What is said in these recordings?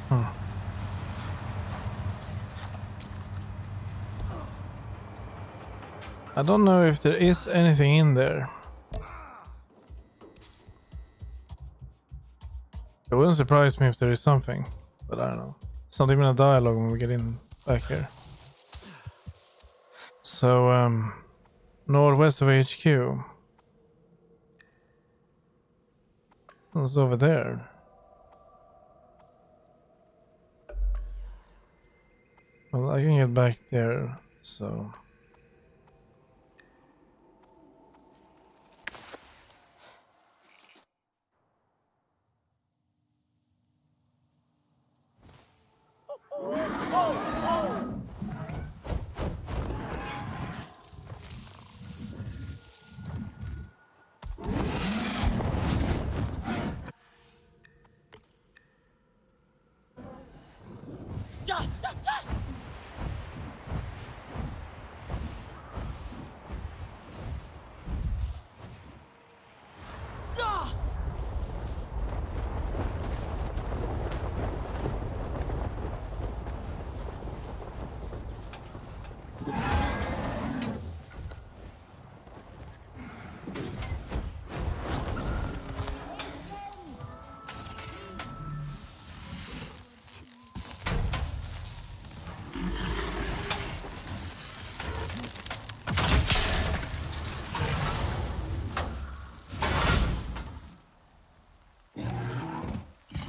Hmm. I don't know if there is anything in there. It wouldn't surprise me if there is something, but I don't know. It's not even a dialogue when we get in back here. So, northwest of HQ. It's over there. Well, I can get back there, so...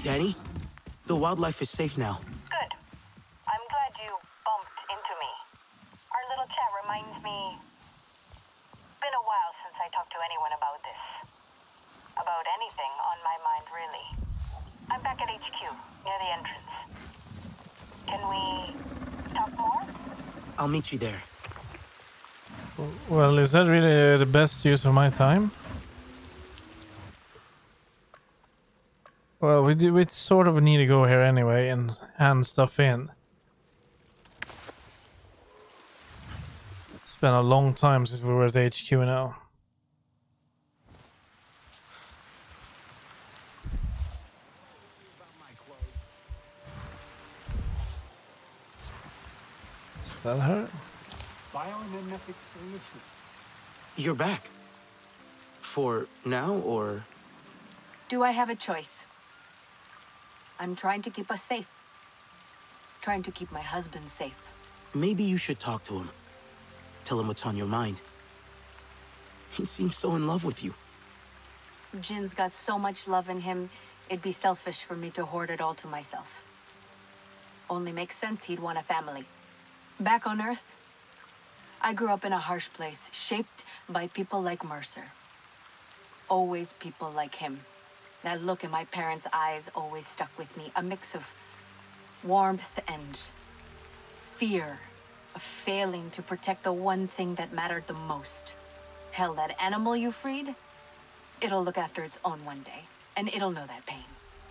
Daddy, the wildlife is safe now. Good. I'm glad you bumped into me. Our little chat reminds me... It's been a while since I talked to anyone about this. About anything on my mind, really. I'm back at HQ, near the entrance. Can we talk more? I'll meet you there. Well, is that really the best use of my time? Well, we sort of need to go here anyway and hand stuff in. It's been a long time since we were at HQ now. Is that her? Biomimetic solutions. You're back. For now, or...? Do I have a choice? I'm trying to keep us safe. Trying to keep my husband safe. Maybe you should talk to him. Tell him what's on your mind. He seems so in love with you. Jin's got so much love in him, it'd be selfish for me to hoard it all to myself. Only makes sense he'd want a family. Back on Earth, I grew up in a harsh place, shaped by people like Mercer. Always people like him. That look in my parents' eyes always stuck with me. A mix of warmth and fear of failing to protect the one thing that mattered the most. Hell, that animal you freed, it'll look after its own one day, and it'll know that pain.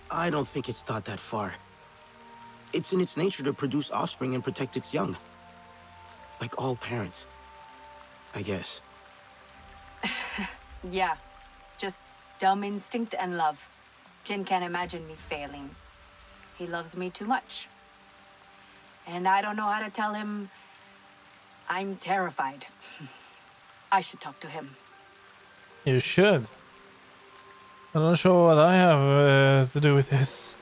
I don't think it's thought that far. It's in its nature to produce offspring and protect its young. Like all parents, I guess. Yeah, just dumb instinct and love. Jin can't imagine me failing. He loves me too much. And I don't know how to tell him I'm terrified. I should talk to him. You should. I'm not sure what I have to do with this.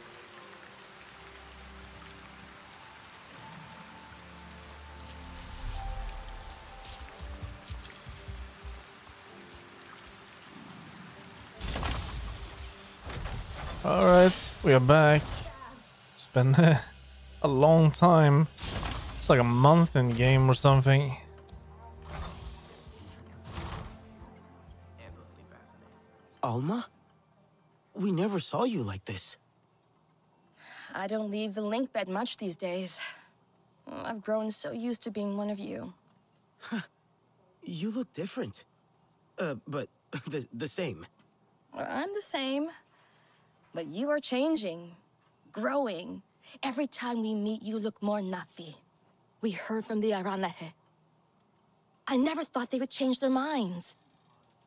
Alright, we are back. It's been a long time. It's like a month in game or something. Alma? We never saw you like this. I don't leave the link bed much these days. I've grown so used to being one of you. You look different. But the same. Well, I'm the same. But you are changing, growing. Every time we meet, you look more Nafi. We heard from the Arahor. I never thought they would change their minds.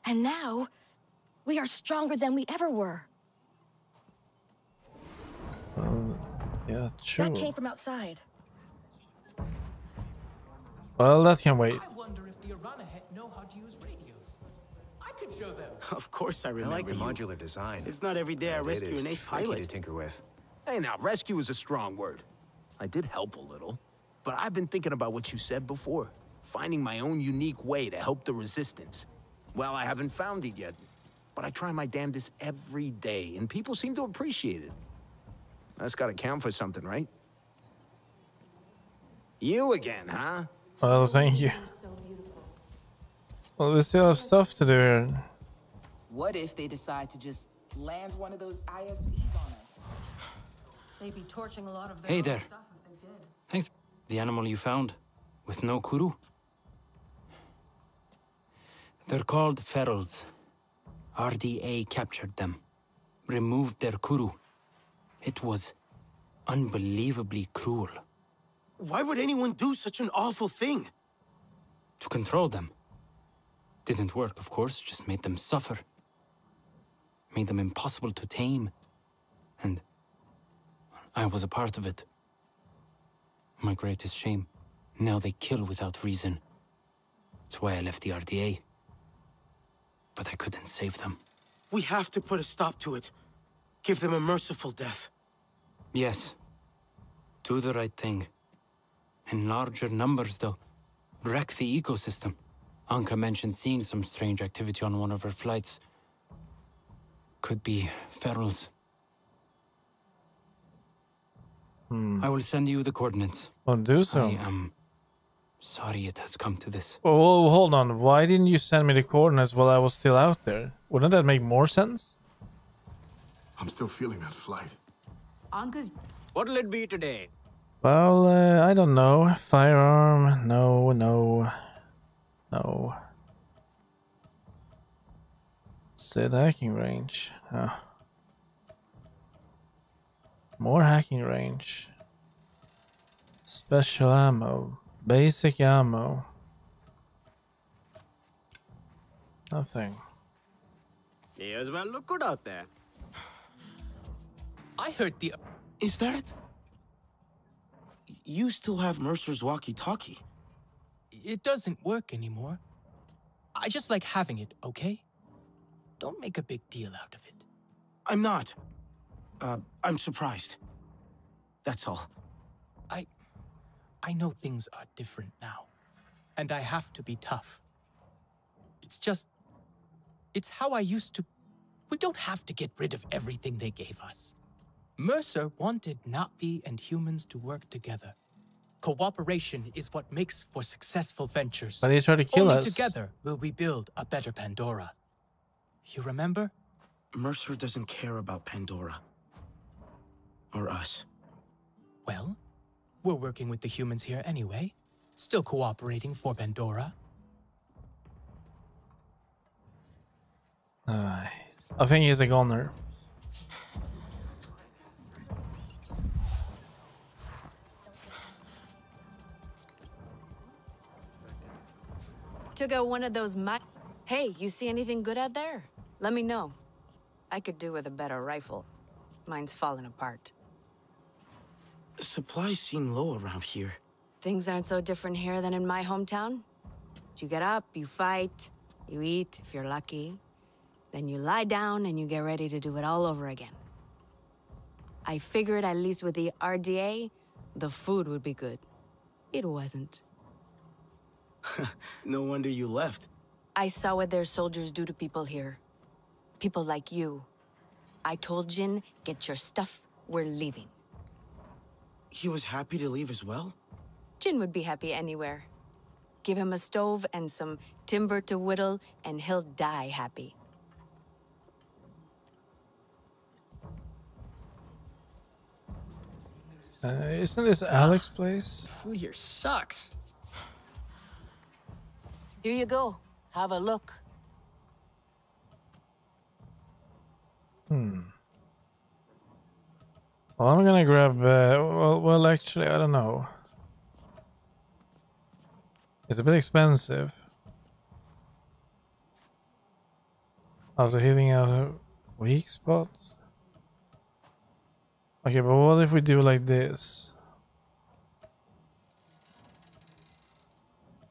And now, we are stronger than we ever were. Yeah, That true. came from outside. Well, that can wait. I wonder if the Arahor know how to use radios. I could show them. Of course I I remember like the you. modular design. It's not every day I but rescue it is an ace tricky pilot. to tinker with. Hey, now, rescue is a strong word. I did help a little. But I've been thinking about what you said before. Finding my own unique way to help the Resistance. Well, I haven't found it yet. But I try my damnedest every day, and people seem to appreciate it. That's gotta count for something, right? You again, huh? Well, thank you. Well, we still have stuff to do here. What if they decide to just land one of those ISVs on us? They'd be torching a lot of their Hey own there. stuff if they did. Thanks. The animal you found, with no kuru. They're called ferals. RDA captured them, removed their kuru. It was unbelievably cruel. Why would anyone do such an awful thing? To control them. Didn't work, of course, just made them suffer. Made them impossible to tame. And I was a part of it. My greatest shame. Now they kill without reason. That's why I left the RDA. But I couldn't save them. We have to put a stop to it. Give them a merciful death. Yes. Do the right thing. In larger numbers, though. Wreck the ecosystem. Anka mentioned seeing some strange activity on one of her flights. Could be ferals. I will send you the coordinates. Well, do so. I am sorry it has come to this. Well, hold on. Why didn't you send me the coordinates while I was still out there? Wouldn't that make more sense? I'm still feeling that flight. Anka's What'll it be today? Well, I don't know. Firearm? No, no, no. Said hacking range. More hacking range. Special ammo. Basic ammo. Nothing. Here's well look good out there. I heard the... Is that... You still have Mercer's walkie-talkie. It doesn't work anymore. I just like having it, okay? Don't make a big deal out of it. I'm not. I'm surprised. That's all. I know things are different now. And I have to be tough. It's just... It's how I used to... We don't have to get rid of everything they gave us. Mercer wanted Napi and humans to work together. Cooperation is what makes for successful ventures. But they tried to kill Only us. together will we build a better Pandora. You remember? Mercer doesn't care about Pandora. Or us. Well, we're working with the humans here anyway. Still cooperating for Pandora. I think he's a goner. Took out one of those Hey, you see anything good out there? Let me know. I could do with a better rifle. Mine's falling apart. Supplies seem low around here. Things aren't so different here than in my hometown. You get up, you fight, you eat, if you're lucky. Then you lie down and you get ready to do it all over again. I figured at least with the RDA, the food would be good. It wasn't. No wonder you left. I saw what their soldiers do to people here. People like you. I told Jin, get your stuff, we're leaving. He was happy to leave as well? Jin would be happy anywhere. Give him a stove and some timber to whittle, and he'll die happy. Isn't this Alex's place? Food here sucks. Here you go. Have a look. Well, I'm gonna grab. Well, actually, I don't know. It's a bit expensive. After hitting out weak spots. Okay, but what if we do like this?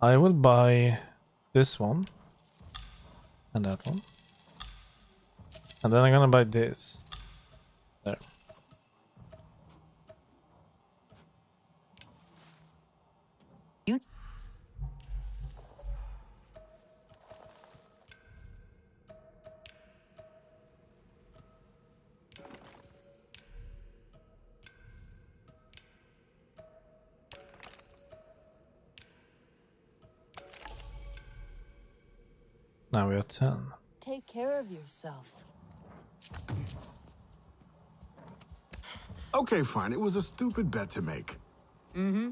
I will buy this one and that one, and then I'm gonna buy this. There. Now we are 10. Take care of yourself. Okay, fine. It was a stupid bet to make. Mm-hmm.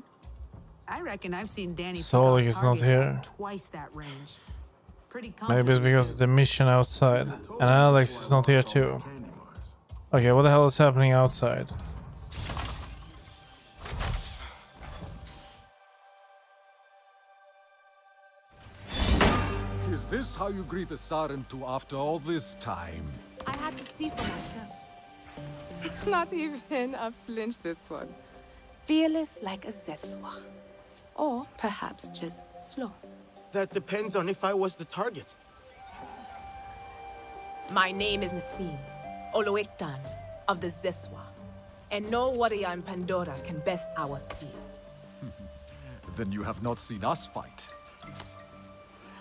I reckon I've seen Danny Solik is not here. twice that range. Pretty Maybe it's because of the mission outside. And Alex is not here too. Okay, what the hell is happening outside? Is this how you greet the Sarentu after all this time? I had to see for myself. Not even a flinch this one. Fearless like a Zeswa. Or perhaps just slow. That depends on if I was the target. My name is Nassim, Oloektan of the Zeswa. And no warrior in Pandora can best our spears. Then you have not seen us fight.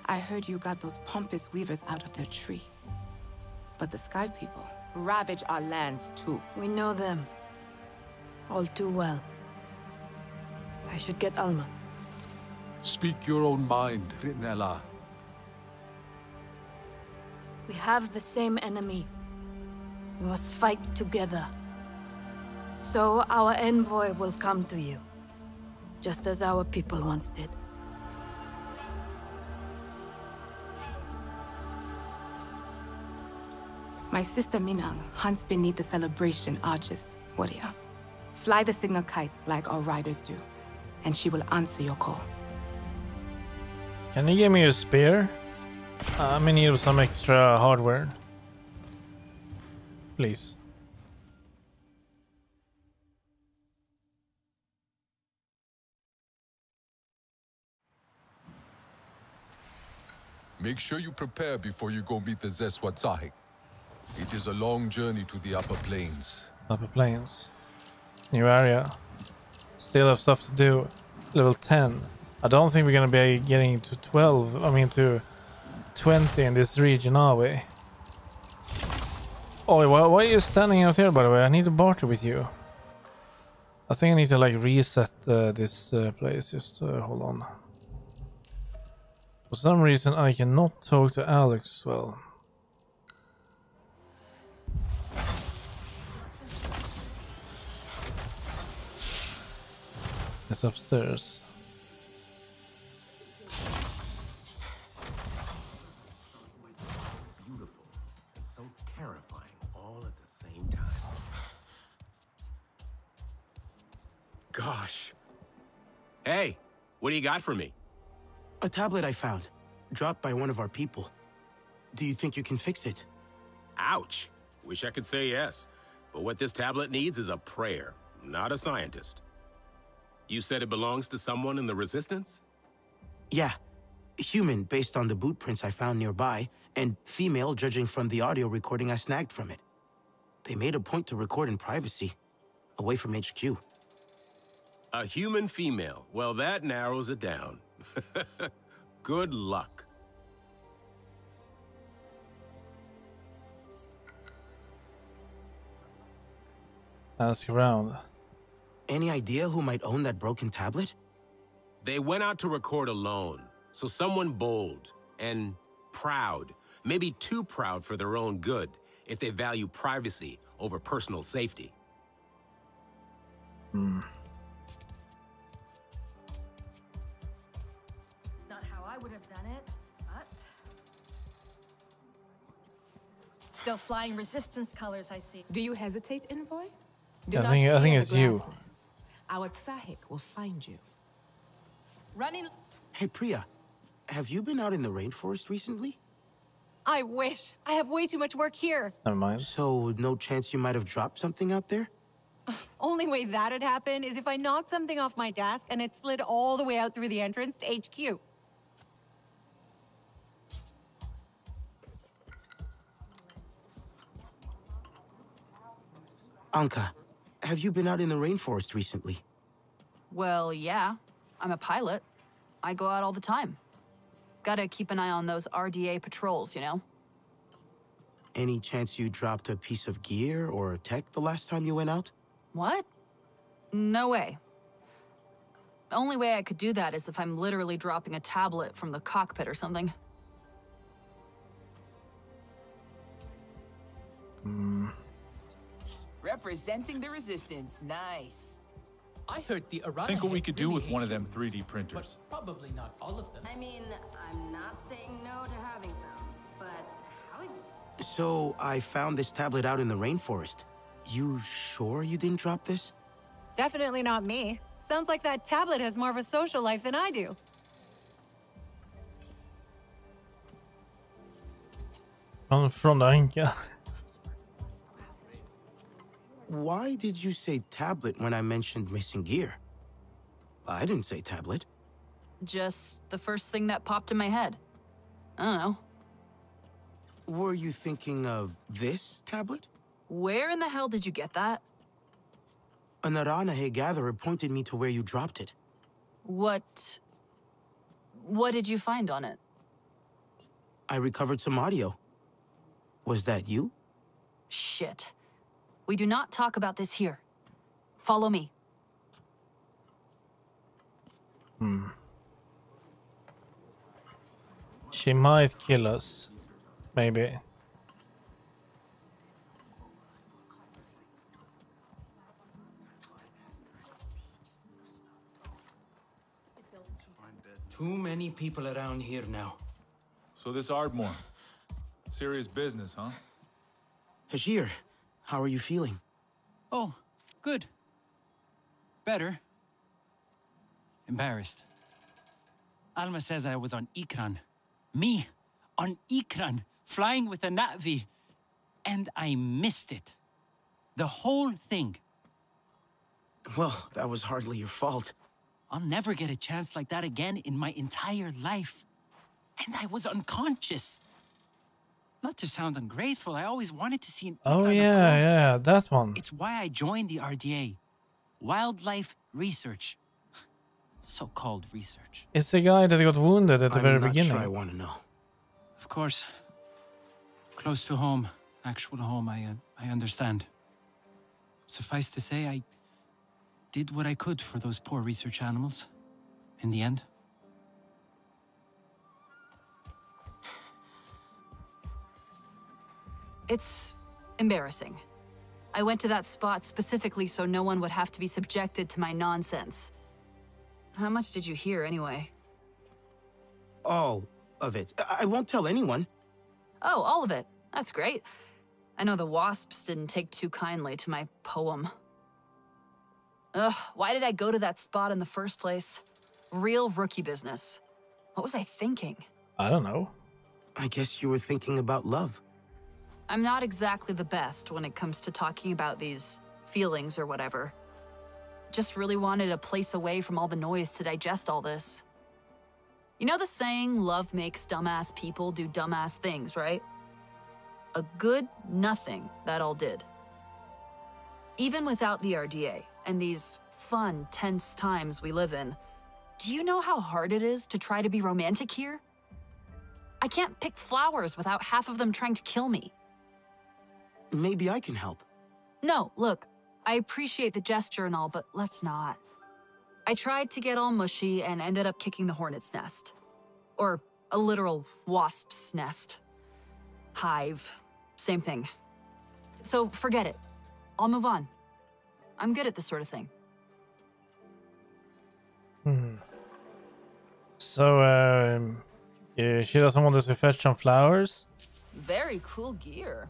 I heard you got those pompous weavers out of their tree. But the Sky People ravage our lands too. We know them all too well. I should get Alma. Speak your own mind, Rinella. We have the same enemy. We must fight together. So our envoy will come to you, just as our people once did. My sister Minang hunts beneath the celebration arches, warrior. Fly the signal kite like our riders do, and she will answer your call. Can you give me a spear? I'm in need of some extra hardware. Please. Make sure you prepare before you go meet the Zeswatzahic. It is a long journey to the upper plains. Upper plains. New area. Still have stuff to do. Level 10. I don't think we're gonna be getting to 12. I mean to 20 in this region, are we? Oh, why are you standing out here, by the way? I need to barter with you. I think I need to like reset this place. Just hold on. For some reason, I cannot talk to Alex as well. It's upstairs. Beautiful and so terrifying all at the same time. Gosh. Hey, what do you got for me? A tablet I found, dropped by one of our people. Do you think you can fix it? Ouch. Wish I could say yes. But what this tablet needs is a prayer, not a scientist. You said it belongs to someone in the Resistance? Yeah. Human, based on the boot prints I found nearby, and female, judging from the audio recording I snagged from it. They made a point to record in privacy, away from HQ. A human female. Well, that narrows it down. Good luck. Ask around. Any idea who might own that broken tablet? They went out to record alone, so someone bold and proud. Maybe too proud for their own good, if they value privacy over personal safety. Not how I would have done it, but... Still flying Resistance colors, I see. Do you hesitate, envoy? Yeah, I think it's you. Our Tsahik will find you. Running... Hey, Priya, have you been out in the rainforest recently? I wish. I have way too much work here. Never mind. So, no chance you might have dropped something out there? Only way that'd happen is if I knocked something off my desk and it slid all the way out through the entrance to HQ. Anka, have you been out in the rainforest recently? Well, yeah. I'm a pilot. I go out all the time. Gotta keep an eye on those RDA patrols, you know? Any chance you dropped a piece of gear or tech the last time you went out? What? No way. The only way I could do that is if I'm literally dropping a tablet from the cockpit or something. Representing the resistance. Nice. I heard the Arahor. Think what we could do with one of them 3D printers. But probably not all of them. I mean, I'm not saying no to having some, but how So, I found this tablet out in the rainforest. You sure you didn't drop this? Definitely not me. Sounds like that tablet has more of a social life than I do. Från Anka. Why did you say tablet when I mentioned missing gear? I didn't say tablet. Just the first thing that popped in my head. I don't know. Were you thinking of this tablet? Where in the hell did you get that? An Arahor gatherer pointed me to where you dropped it. What did you find on it? I recovered some audio. Was that you? Shit. We do not talk about this here. Follow me. She might kill us. Maybe. Too many people around here now. So this Ardmore. Serious business, huh? Hajir, how are you feeling? Oh, good. Better. Embarrassed. Alma says I was on Ikran. Me, on Ikran, flying with a Na'vi. And I missed it. The whole thing. Well, that was hardly your fault. I'll never get a chance like that again in my entire life. And I was unconscious. Not to sound ungrateful, I always wanted to see an Ikran Oh up yeah, close. that one. It's why I joined the RDA. Wildlife Research. So-called research. It's the guy that got wounded at the very beginning. Sure I want to know. Of course. Close to home. Actual home, I understand. Suffice to say, I did what I could for those poor research animals. In the end. It's embarrassing. I went to that spot specifically so no one would have to be subjected to my nonsense. How much did you hear, anyway? All of it. I won't tell anyone. Oh, all of it. That's great. I know the wasps didn't take too kindly to my poem. Ugh, why did I go to that spot in the first place? Real rookie business. What was I thinking? I don't know. I guess you were thinking about love. I'm not exactly the best when it comes to talking about these feelings or whatever. Just really wanted a place away from all the noise to digest all this. You know the saying, love makes dumbass people do dumbass things, right? A good nothing that all did. Even without the RDA and these fun, tense times we live in, do you know how hard it is to try to be romantic here? I can't pick flowers without half of them trying to kill me. Maybe I can help. No, look, I appreciate the gesture and all, but let's not. I tried to get all mushy and ended up kicking the hornet's nest. Or a literal wasp's nest. Hive, same thing. So forget it. I'll move on. I'm good at this sort of thing. So, yeah, she doesn't want us to fetch some flowers? Very cool gear.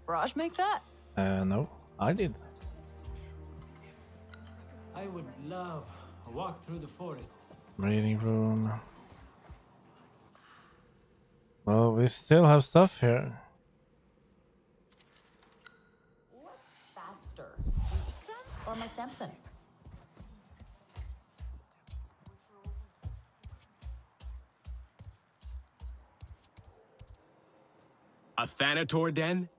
Raj make that? No, I did. I would love a walk through the forest. Reading room. Well, we still have stuff here. Faster. or my Samson. A Thanator den?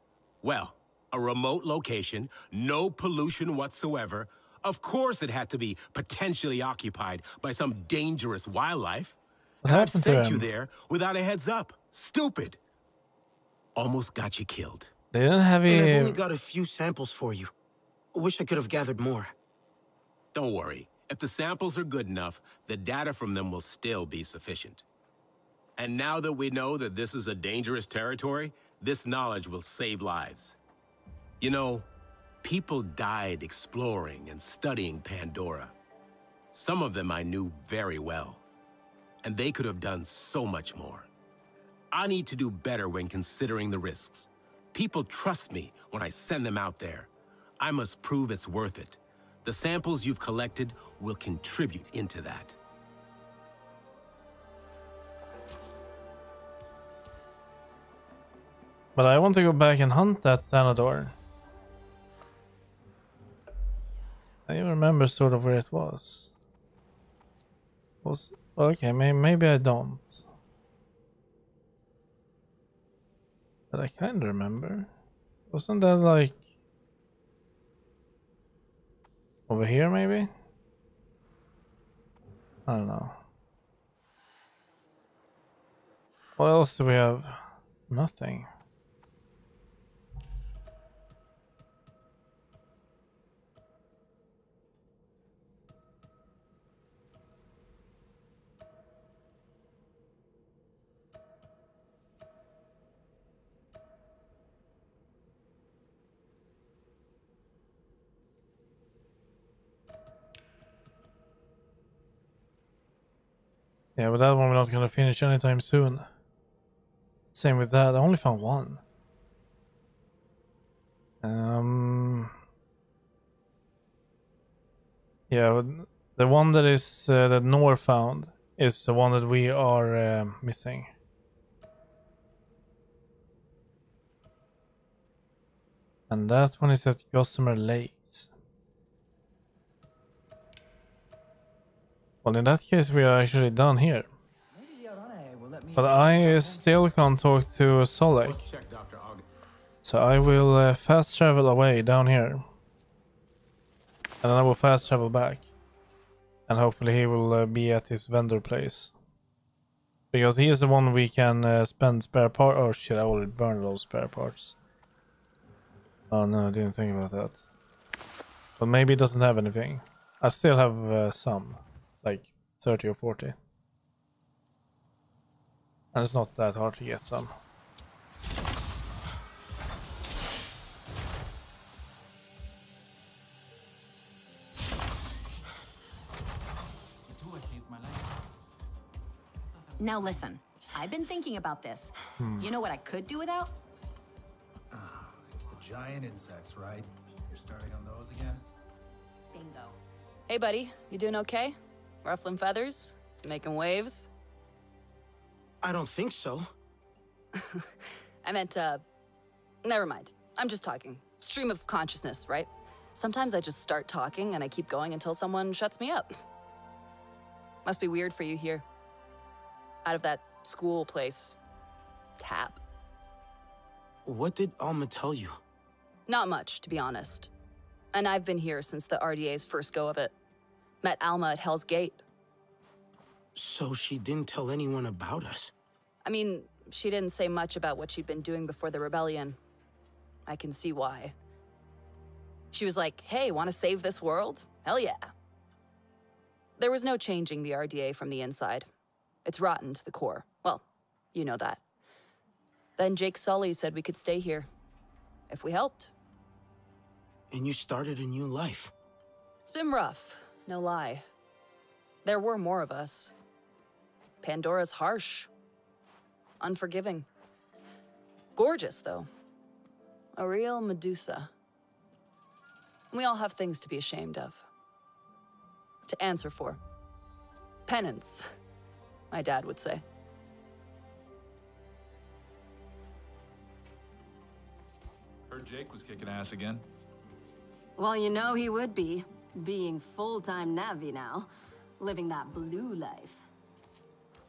Well, a remote location, no pollution whatsoever. Of course it had to be potentially occupied by some dangerous wildlife. What And I've happened to sent you him? there without a heads up. Stupid. Almost got you killed. They didn't have And I've any. only got a few samples for you. Wish I could have gathered more. Don't worry. If the samples are good enough, the data from them will still be sufficient. And now that we know that this is a dangerous territory, this knowledge will save lives. You know, people died exploring and studying Pandora. Some of them I knew very well. And they could have done so much more. I need to do better when considering the risks. People trust me when I send them out there. I must prove it's worth it. The samples you've collected will contribute into that. But I want to go back and hunt that Thanator. I remember sort of where it was. Okay, maybe I don't. But I kind of remember. Wasn't that like over here maybe? I don't know. What else do we have? Nothing. Yeah, but that one we're not gonna finish anytime soon. Same with that. I only found one. Yeah, the one that is that Nor found is the one that we are missing. And that one is at Gossamer Lakes. Well, in that case, we are actually done here. But I still can't talk to Solek. So I will fast travel away down here. And then I will fast travel back. And hopefully he will be at his vendor place. Because he is the one we can spend spare part. Oh shit, I already burned those spare parts. Oh no, I didn't think about that. But maybe it doesn't have anything. I still have some. Like 30 or 40. And it's not that hard to get some. Now listen, I've been thinking about this. You know what I could do without? It's the giant insects, right? You're starting on those again? Bingo. Hey, buddy. You doing okay? Ruffling feathers? Making waves? I don't think so. I meant, never mind. I'm just talking. Stream of consciousness, right? Sometimes I just start talking and I keep going until someone shuts me up. Must be weird for you here. Out of that school place. Tap. What did Alma tell you? Not much, to be honest. And I've been here since the RDA's first go of it. Met Alma at Hell's Gate. So she didn't tell anyone about us? I mean, she didn't say much about what she'd been doing before the rebellion. I can see why. She was like, hey, want to save this world? Hell yeah. There was no changing the RDA from the inside. It's rotten to the core. Well, you know that. Then Jake Sully said we could stay here. If we helped. And you started a new life. It's been rough, no lie. There were more of us. Pandora's harsh. Unforgiving. Gorgeous, though. A real Medusa. We all have things to be ashamed of. To answer for. Penance, my dad would say. Heard Jake was kicking ass again. Well, you know he would be, being full-time Navi now, living that blue life.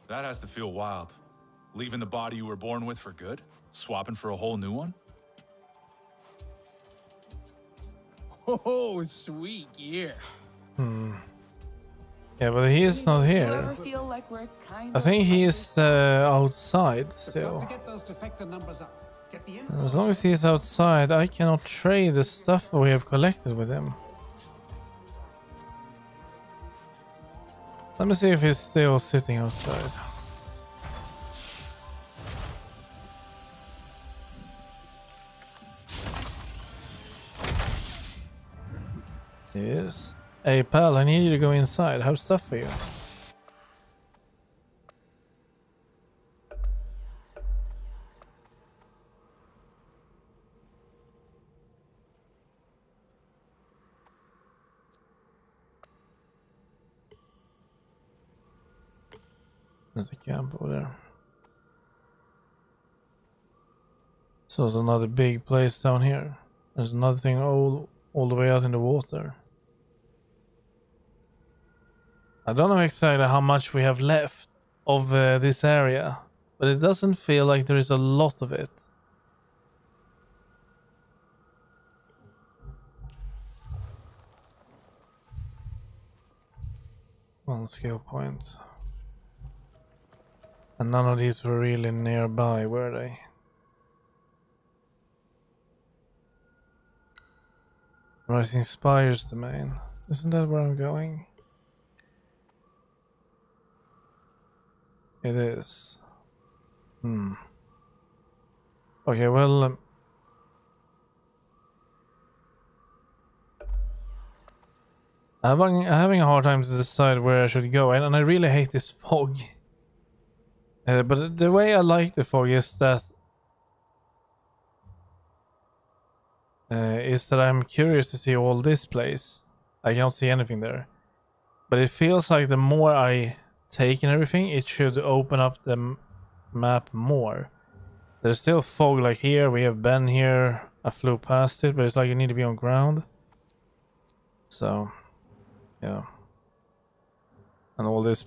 That has to feel wild. Leaving the body you were born with for good? Swapping for a whole new one? Oh, sweet gear. Yeah, but he is not here. Feel like we're kind I think he is outside still. Get those defector numbers up. Get the And as long as he is outside, I cannot trade the stuff we have collected with him. Let me see if he's still sitting outside. He is. Hey pal, I need you to go inside. I have stuff for you. There's a camp over there. So there's another big place down here. There's another thing all the way out in the water. I don't know exactly how much we have left of this area, but it doesn't feel like there is a lot of it. One skill point. And none of these were really nearby, were they? Rising Spires domain. Isn't that where I'm going? It is. Okay, well... I'm having a hard time to decide where I should go, and I really hate this fog. But the way I like the fog is that I'm curious to see all this place. I can't see anything there, but it feels like the more I take in everything, it should open up the map more. There's still fog, like here. We have been here. I flew past it, but it's like you need to be on ground. So, yeah. And all this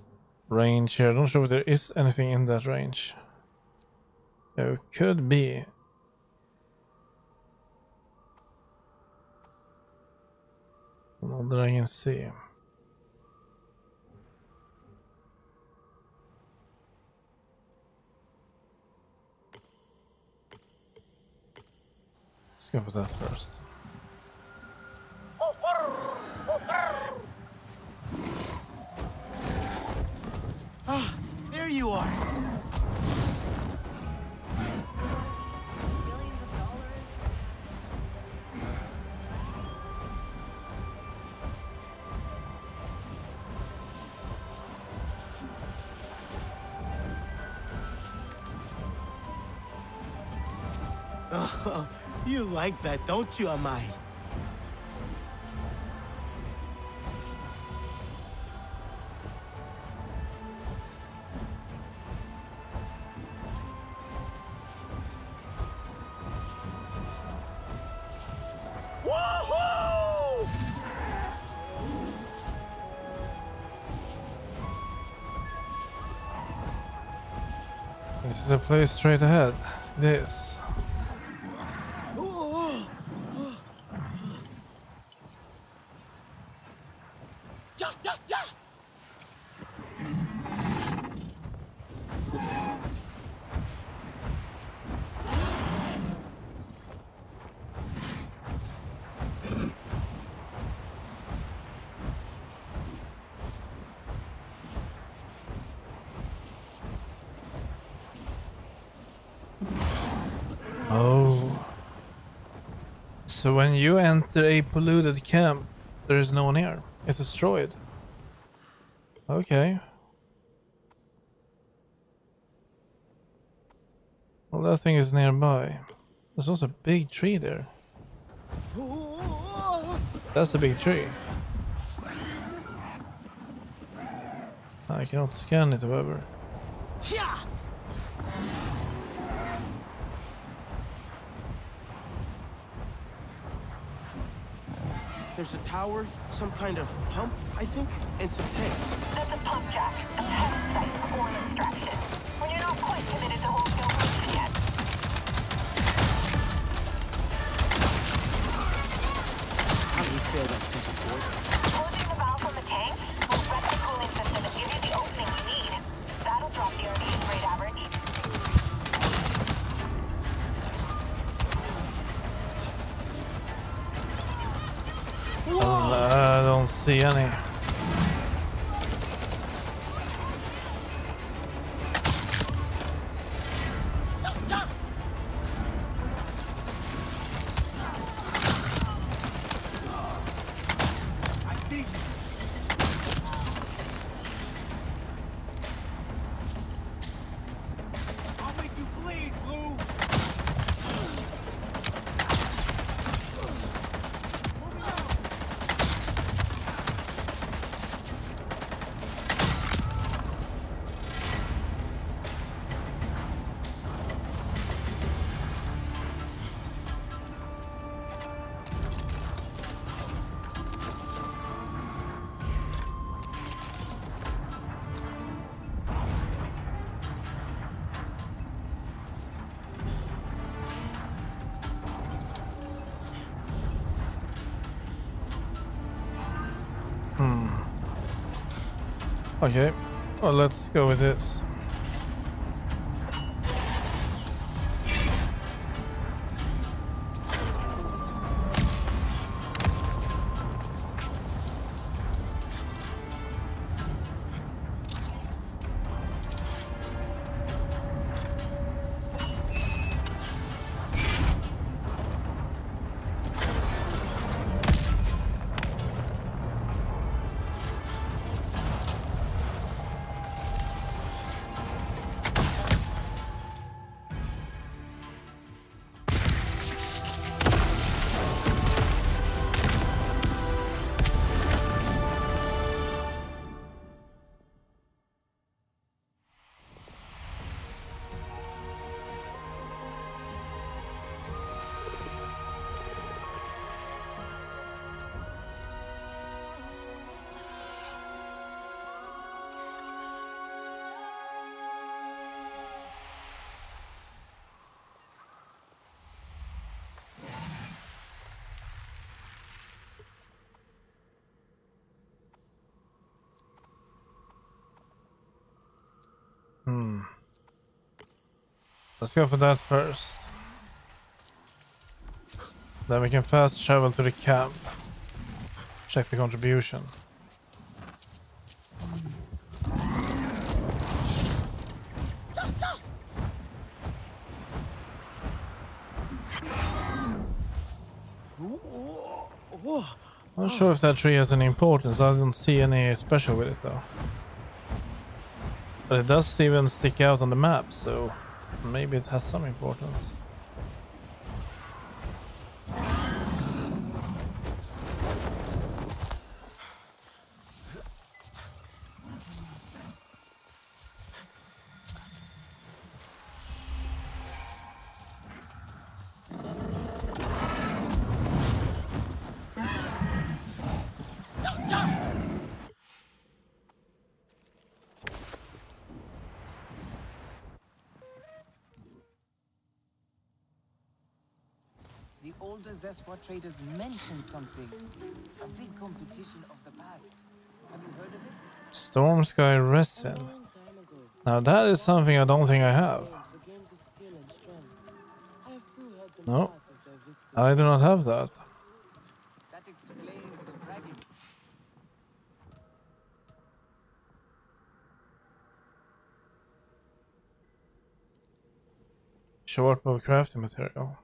range here. I'm not sure if there is anything in that range. There could be. Not that I can see. Let's go for that first. Ah, there you are. Oh, you like that, don't you, Amai? Woohoo! This is a place straight ahead. It is. Oh. So when you enter a polluted camp, there is no one here. It's destroyed. Okay. Well, that thing is nearby. There's also a big tree there. That's a big tree. I cannot scan it, however. There's a tower, some kind of pump, I think, and some tanks. That's a pump jack, a test site for oil extraction. When you're not quite committed to wholesale production yet. How do you fail that test before? Closing the valve from the tank will wreck the cooling system and give you the opening you need. That'll drop the radiation rate average. I don't see any. Okay, well, let's go with this. Let's go for that first. Then we can fast travel to the camp. Check the contribution. I'm not sure if that tree has any importance. I don't see any special with it though. But it does even stick out on the map, so maybe it has some importance. The older Zeswa traders mentioned something. A big competition of the past. Have you heard of it? Storm Sky Resin. Now that is something I don't think I have. No, I do not have that. That explains the bragging. Short bow crafting material.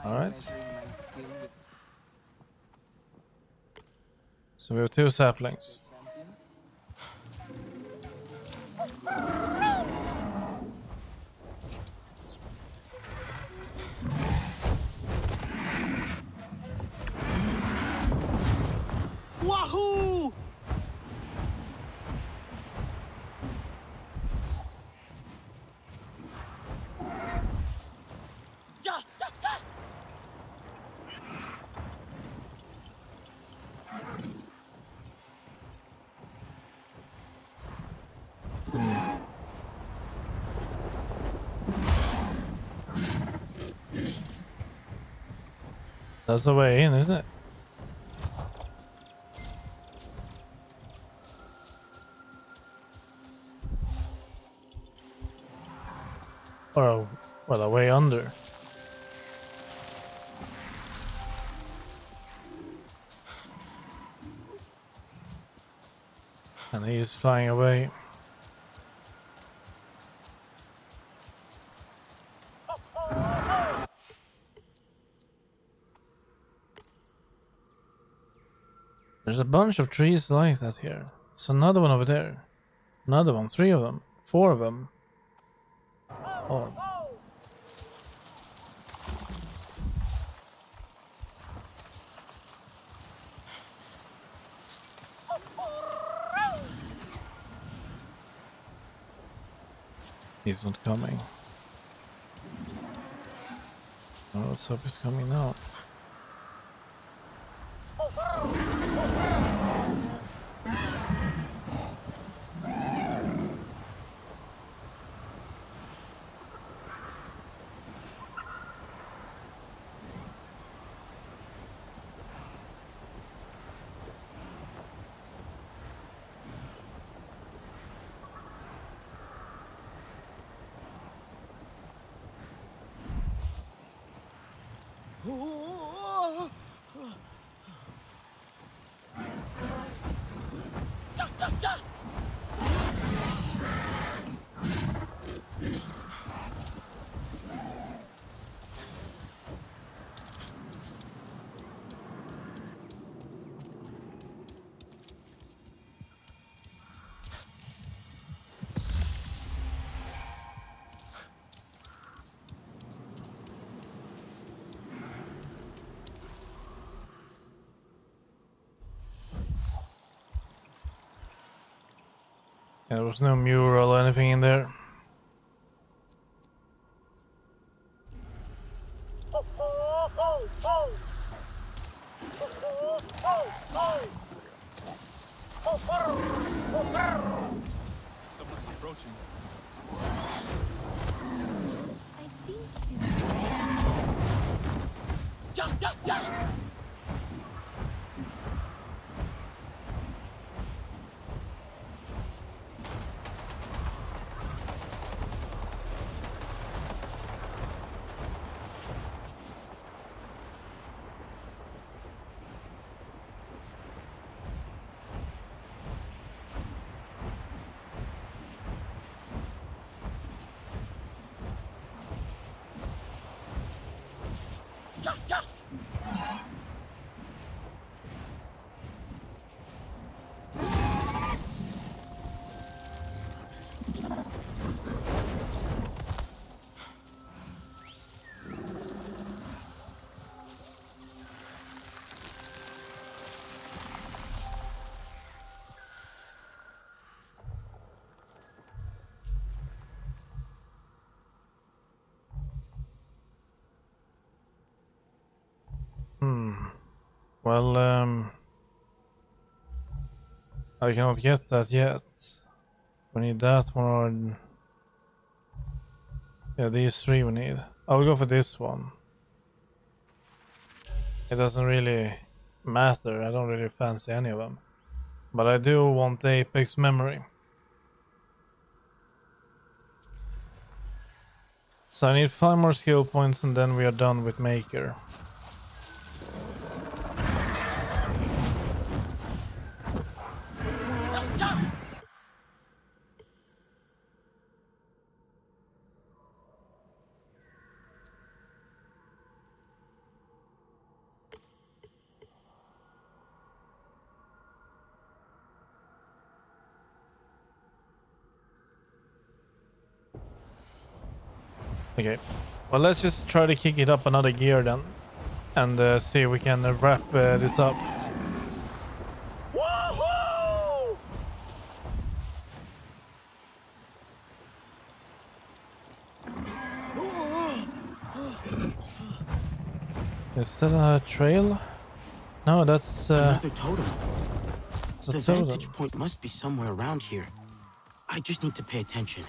Alright. So we have 2 saplings. Wahoo! That's the way in, isn't it? Or, well, a way under. And he's flying away. There's a bunch of trees like that here. There's another one over there. Another one, 3 of them, 4 of them. Oh. He's not coming. Oh, let's hope he's coming now. Yeah, there was no mural or anything in there. Someone's approaching. Well, I cannot get that yet. We need that one or... Yeah, these 3 we need. I will go for this one. It doesn't really matter. I don't really fancy any of them. But I do want the Apex memory. So I need 5 more skill points and then we are done with Maker. Okay, well let's just try to kick it up another gear then, and see if we can wrap this up. Woohoo! Is that a trail? No, that's another totem. It's a The totem. vantage point must be somewhere around here. I just need to pay attention.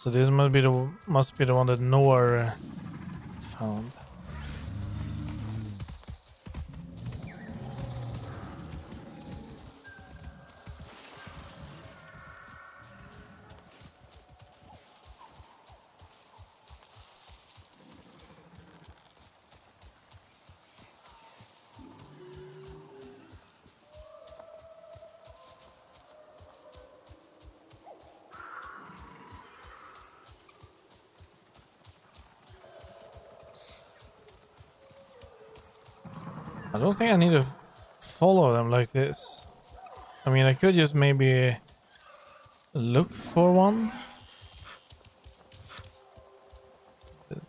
So this must be the one that Nor found. I don't think I need to follow them like this. I mean, I could just maybe look for one.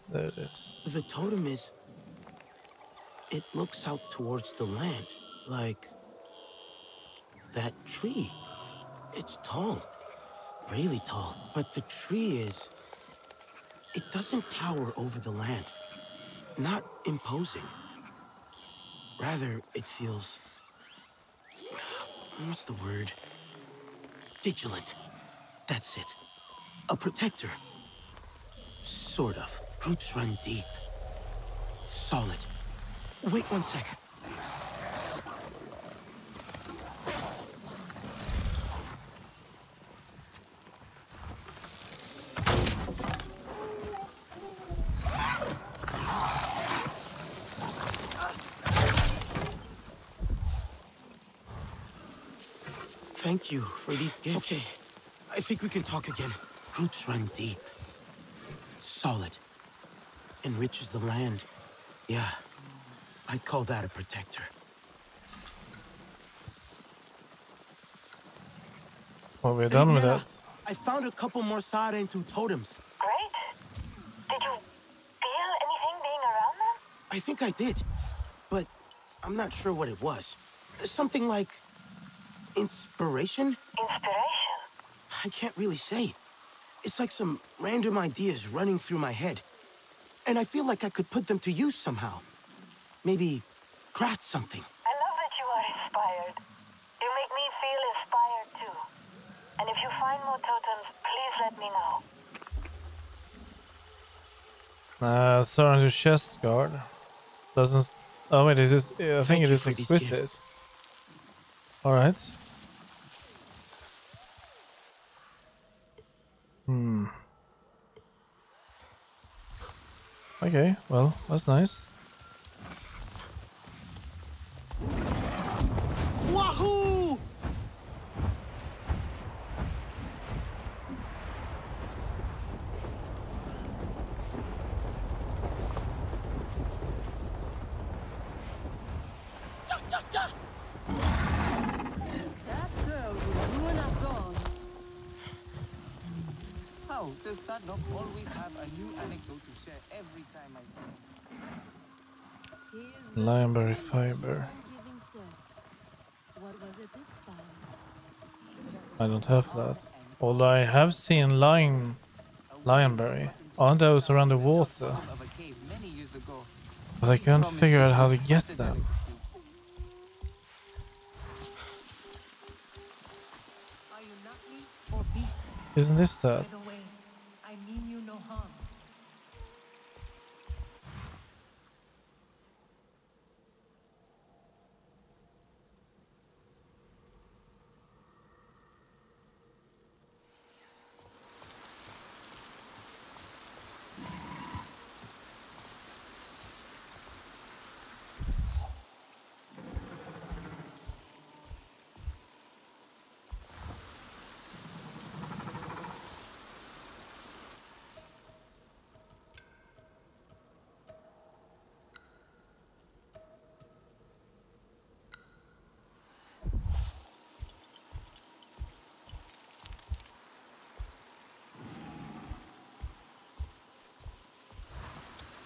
There it is. The totem is... It looks out towards the land, like that tree. It's tall, really tall, but the tree is... It doesn't tower over the land, not imposing. Rather, it feels... What's the word? Vigilant. That's it. A protector. Sort of. Roots run deep. Solid. Wait 1 second. Thank you for these gifts. Okay, I think we can talk again. Roots run deep. Solid. Enriches the land. Yeah, I'd call that a protector. Well, we're done with that. I found a couple more Sarentu totems. Great. Did you feel anything being around them? I think I did, but I'm not sure what it was. Something like... inspiration? Inspiration? I can't really say. It's like some random ideas running through my head. And I feel like I could put them to use somehow. Maybe craft something. I love that you are inspired. You make me feel inspired too. And if you find more totems, please let me know. Sorry, to chest guard. Doesn't... Oh wait, is this... I think it is exquisite. Alright. Okay, well, that's nice. Wahoo! That girl will ruin us all. How does Sadok always have a new anecdote to share every time I see him? Lionberry fiber. What was it this time? I don't have that. Although I have seen lionberry. Aren't those around the water? But I can't figure out how to get them. Isn't this that? I mean you no harm.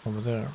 Over there.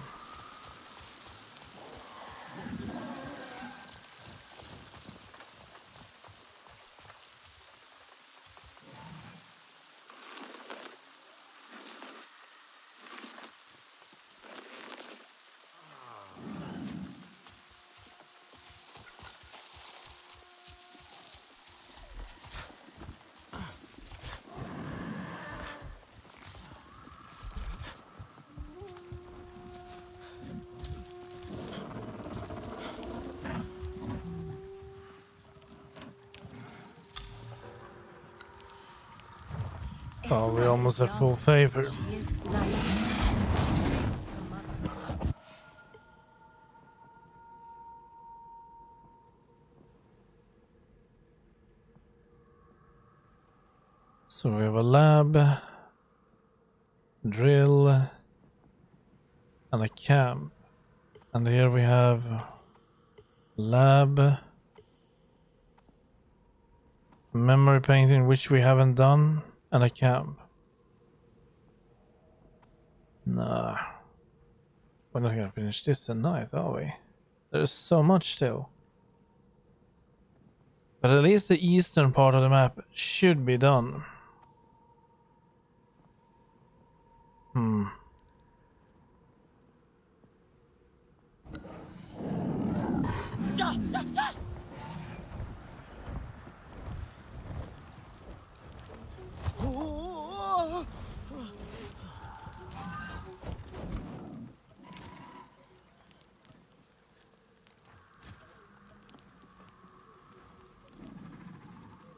Oh, we almost have full favor. She is slightly. She loves her mother. So we have a lab, drill, and a camp. And here we have lab, memory painting, which we haven't done, and a camp. Nah, we're not gonna finish this tonight, are we? There's so much still. But at least the eastern part of the map should be done.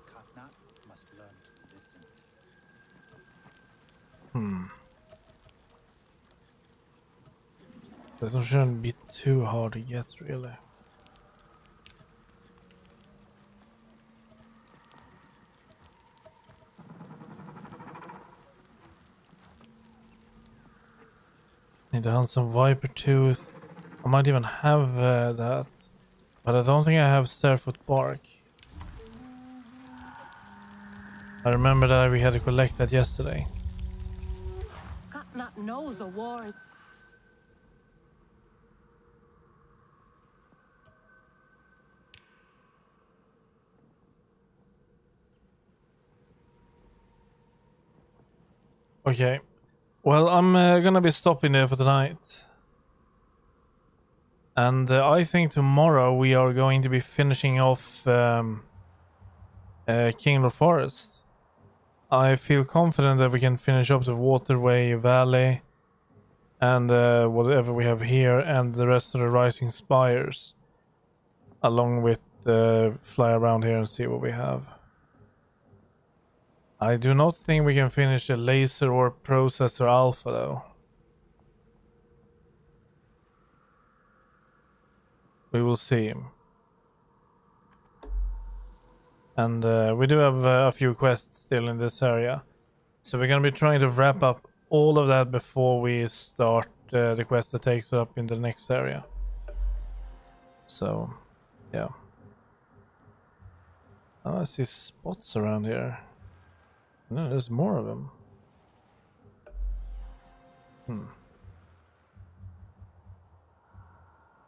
Katna must learn to listen. This one shouldn't be too hard to get, really. Need to hunt some viper tooth. I might even have that, but I don't think I have stairfoot bark. I remember that we had to collect that yesterday. Katnat knows a war. Okay, well, I'm gonna be stopping there for tonight. And I think tomorrow we are going to be finishing off Kingdom Forest. I feel confident that we can finish up the Waterway Valley and whatever we have here and the rest of the Rising Spires, along with fly around here and see what we have. I do not think we can finish the laser or processor alpha though. We will see. And we do have a few quests still in this area. So we're going to be trying to wrap up all of that before we start the quest that takes up in the next area. So, yeah. Oh, I see spots around here. No, there's more of them.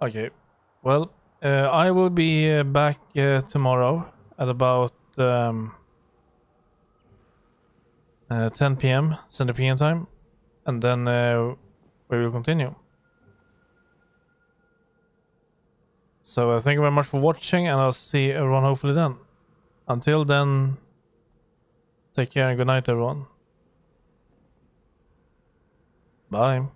Okay. Well, I will be back tomorrow at about 10 p.m. Central European time, and then we will continue. So thank you very much for watching, and I'll see everyone hopefully then. Until then, take care and good night, everyone. Bye.